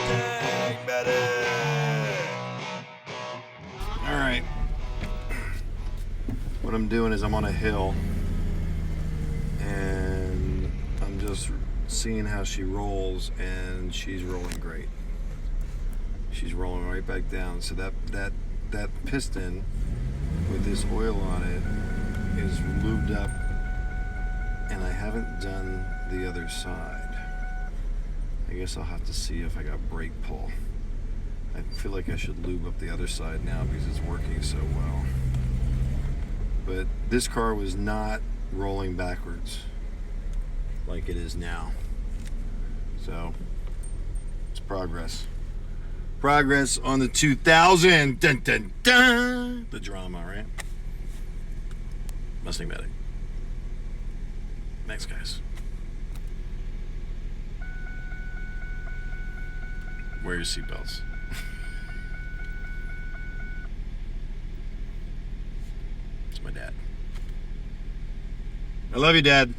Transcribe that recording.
MustangMedic. Alright. What I'm doing is I'm on a hill and I'm just seeing how she rolls, and she's rolling great. She's rolling right back down. So that piston with this oil on it is lubed up, and I haven't done the other side. I guess I'll have to see if I got brake pull. I feel like I should lube up the other side now because it's working so well. But this car was not rolling backwards like it is now. So it's progress. Progress on the 2000. Dun, dun, dun. The drama, right? MustangMedic. Thanks, guys. Wear your seatbelts. It's my dad. I love you, Dad.